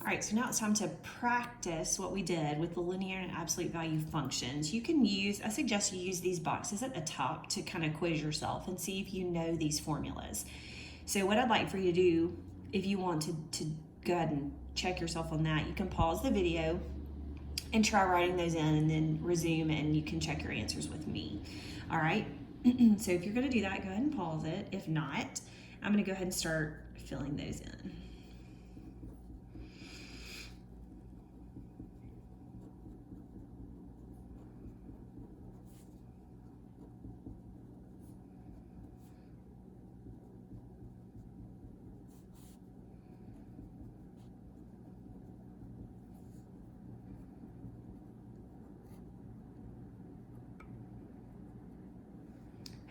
All right, so now it's time to practice what we did with the linear and absolute value functions. You can use, I suggest you use these boxes at the top to kind of quiz yourself and see if you know these formulas. So what I'd like for you to do, if you want to go ahead and check yourself on that, you can pause the video and try writing those in and then resume and you can check your answers with me. All right, so if you're gonna do that, go ahead and pause it. If not, I'm gonna go ahead and start filling those in.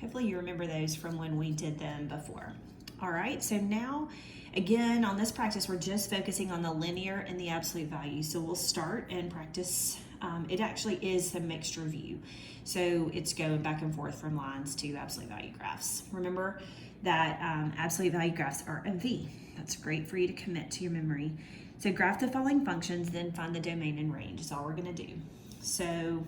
Hopefully you remember those from when we did them before. All right, so now, again, on this practice, we're just focusing on the linear and the absolute value. So we'll start and practice. It actually is a mixture view. So it's going back and forth from lines to absolute value graphs. Remember that absolute value graphs are a V. That's great for you to commit to your memory. So graph the following functions, then find the domain and range is all we're gonna do. So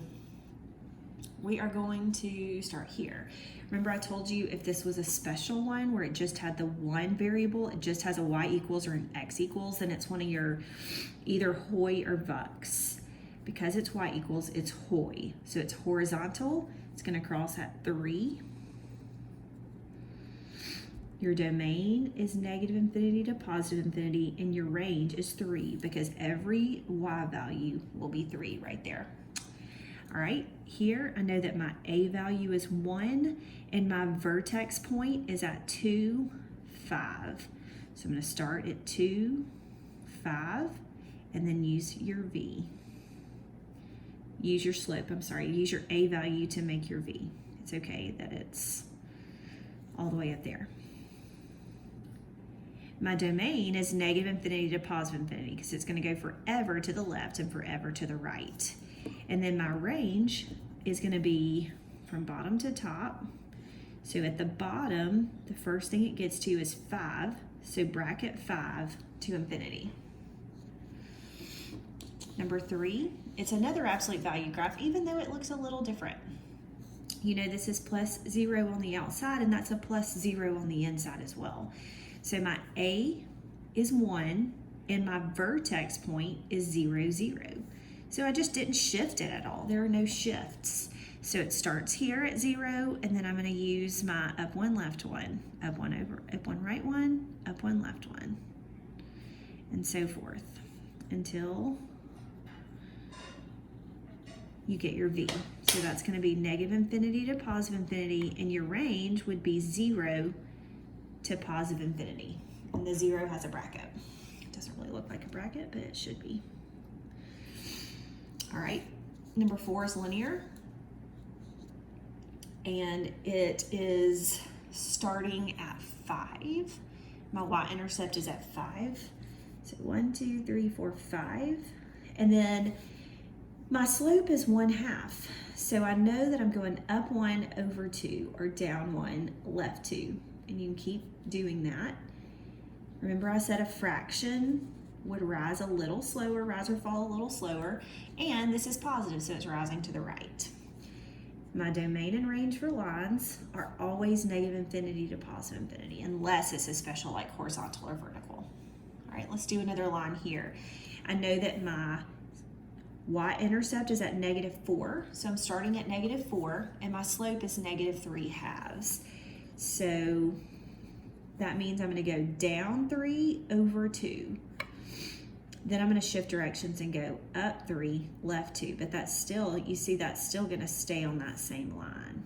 we are going to start here. Remember I told you if this was a special one where it just had the one variable, it just has a y equals or an x equals, then it's one of your either HOI or VUX. Because it's y equals, it's HOI. So it's horizontal, it's gonna cross at 3. Your domain is negative infinity to positive infinity, and your range is 3 because every y value will be 3 right there. All right, here I know that my A value is 1 and my vertex point is at 2, 5. So I'm gonna start at 2, 5, and then use your V. Use your slope, use your A value to make your V. It's okay that it's all the way up there. My domain is negative infinity to positive infinity because it's gonna go forever to the left and forever to the right. And then my range is gonna be from bottom to top. So at the bottom, the first thing it gets to is 5. So bracket 5 to infinity. Number 3, it's another absolute value graph, even though it looks a little different. You know, this is plus 0 on the outside and that's a plus 0 on the inside as well. So my A is 1 and my vertex point is 0, 0. So I just didn't shift it at all. There are no shifts. So it starts here at 0, and then I'm gonna use my up 1, left 1, up 1 over, up 1, right 1, up 1, left 1, and so forth until you get your V. So that's gonna be negative infinity to positive infinity, and your range would be 0 to positive infinity. And the 0 has a bracket. It doesn't really look like a bracket, but it should be. All right, number 4 is linear. And it is starting at 5. My y-intercept is at 5. So 1, 2, 3, 4, 5. And then my slope is 1/2. So I know that I'm going up 1 over 2 or down 1, left 2. And you can keep doing that. Remember I said a fraction would rise a little slower, rise or fall a little slower, and this is positive, so it's rising to the right. My domain and range for lines are always negative infinity to positive infinity, unless it's a special like horizontal or vertical. All right, let's do another line here. I know that my y-intercept is at -4, so I'm starting at -4, and my slope is -3/2. So that means I'm gonna go down 3 over 2. Then I'm gonna shift directions and go up 3, left 2, but that's still, you see that's still gonna stay on that same line.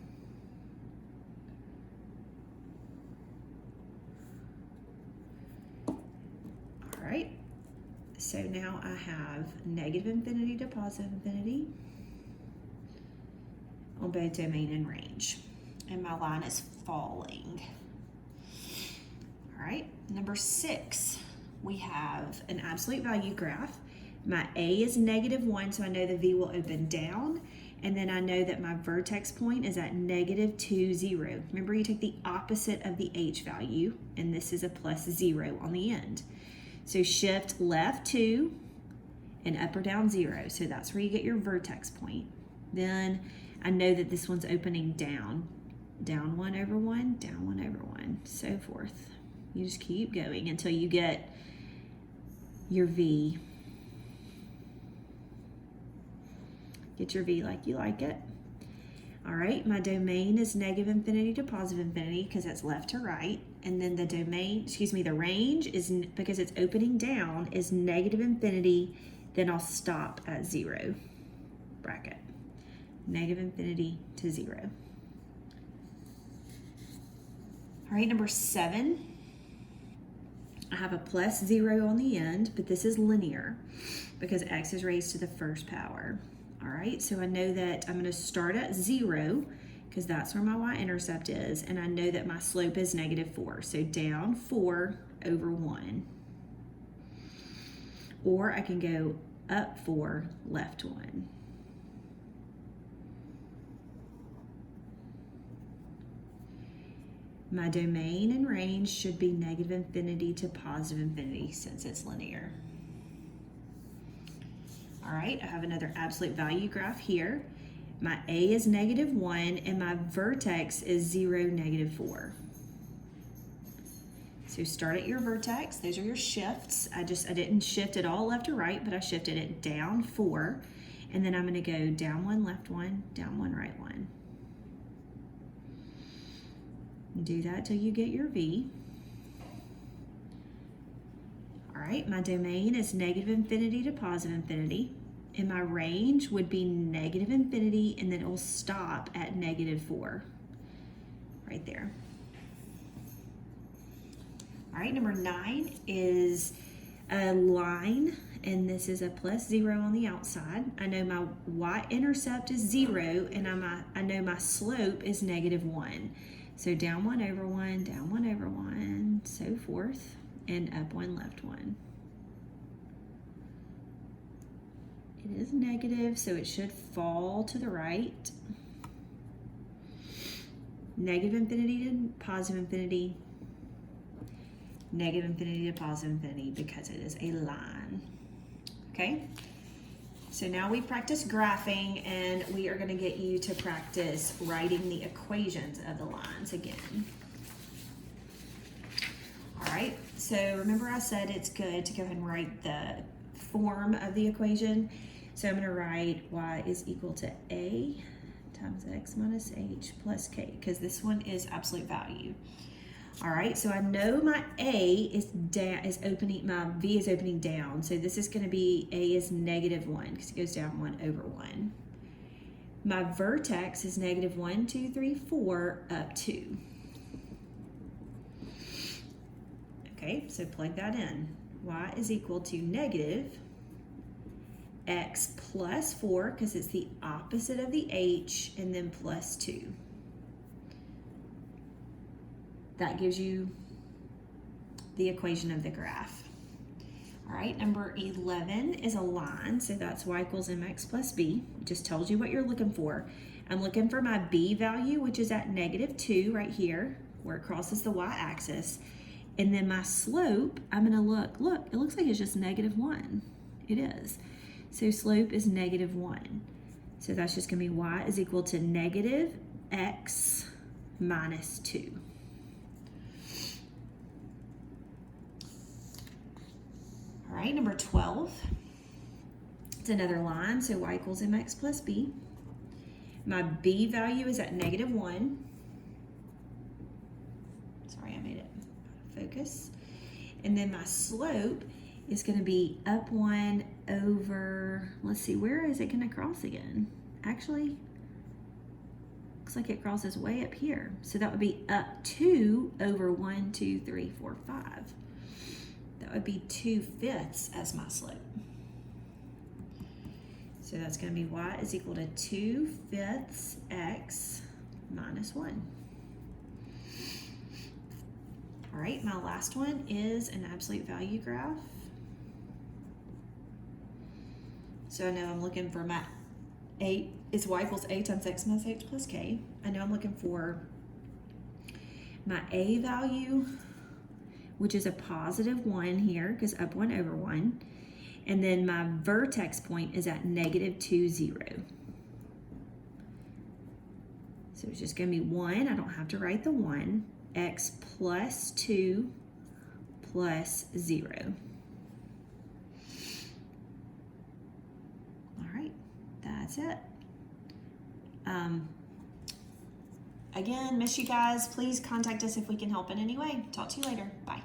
All right, so now I have negative infinity to positive infinity on both domain and range, and my line is falling. All right, number 6. We have an absolute value graph. My A is -1, so I know the V will open down. And then I know that my vertex point is at -2, 0. Remember, you take the opposite of the H value, and this is a +0 on the end. So shift left 2 and up or down 0. So that's where you get your vertex point. Then I know that this one's opening down. Down 1 over 1, down 1 over 1, so forth. You just keep going until you get your V. Get your V like you like it. All right, my domain is negative infinity to positive infinity because that's left to right. And then the domain, the range is, because it's opening down, is negative infinity. Then I'll stop at 0, bracket. Negative infinity to 0. All right, number 7. I have a plus 0 on the end, but this is linear because x is raised to the first power. All right, so I know that I'm going to start at 0 because that's where my y-intercept is, and I know that my slope is -4. So down 4 over 1. Or I can go up 4, left 1. My domain and range should be negative infinity to positive infinity since it's linear. All right, I have another absolute value graph here. My A is -1 and my vertex is 0, -4. So start at your vertex. Those are your shifts. I didn't shift it all left or right, but I shifted it down 4. And then I'm going to go down 1, left 1, down 1, right 1. Do that till you get your V. All right, my domain is negative infinity to positive infinity, and my range would be negative infinity, and then it will stop at -4, right there. All right, number 9 is a line, and this is a plus 0 on the outside. I know my y-intercept is 0, and I know my slope is -1. So down 1 over 1, down 1 over 1, so forth, and up 1, left 1. It is negative, so it should fall to the right. Negative infinity to positive infinity. Negative infinity to positive infinity because it is a line. Okay? So now we practice graphing, and we are going to get you to practice writing the equations of the lines again. All right, so remember I said it's good to go ahead and write the form of the equation. So I'm going to write y is equal to a times x minus h plus k, because this one is absolute value. All right, so I know my A is opening, my V is opening down. So this is going to be A is -1 because it goes down 1 over 1. My vertex is -1, 2, 3, 4, up 2. Okay, so plug that in. Y is equal to negative x plus 4 because it's the opposite of the h, and then plus 2. That gives you the equation of the graph. All right, number 11 is a line, so that's y equals mx plus b. Just tells you what you're looking for. I'm looking for my b value, which is at -2 right here, where it crosses the y-axis. And then my slope, I'm gonna look, it looks like it's just -1. It is. So slope is -1. So that's just gonna be y is equal to negative x minus 2. All right, number 12, it's another line, so y equals mx plus b. My b value is at -1. Sorry, I made it out of focus. And then my slope is going to be up 1 over, let's see, where is it going to cross again? Actually, looks like it crosses way up here. So that would be up 2 over 1, 2, 3, 4, 5. That would be 2/5 as my slope. So that's going to be y is equal to 2/5 x minus 1. All right, my last one is an absolute value graph. So I know I'm looking for my y equals a times x minus h plus k. I know I'm looking for my a value, which is a positive 1 here, because up 1 over 1. And then my vertex point is at negative 2, 0. So it's just going to be 1. I don't have to write the 1. X plus 2 plus 0. All right, that's it. Again, miss you guys. Please contact us if we can help in any way. Talk to you later. Bye.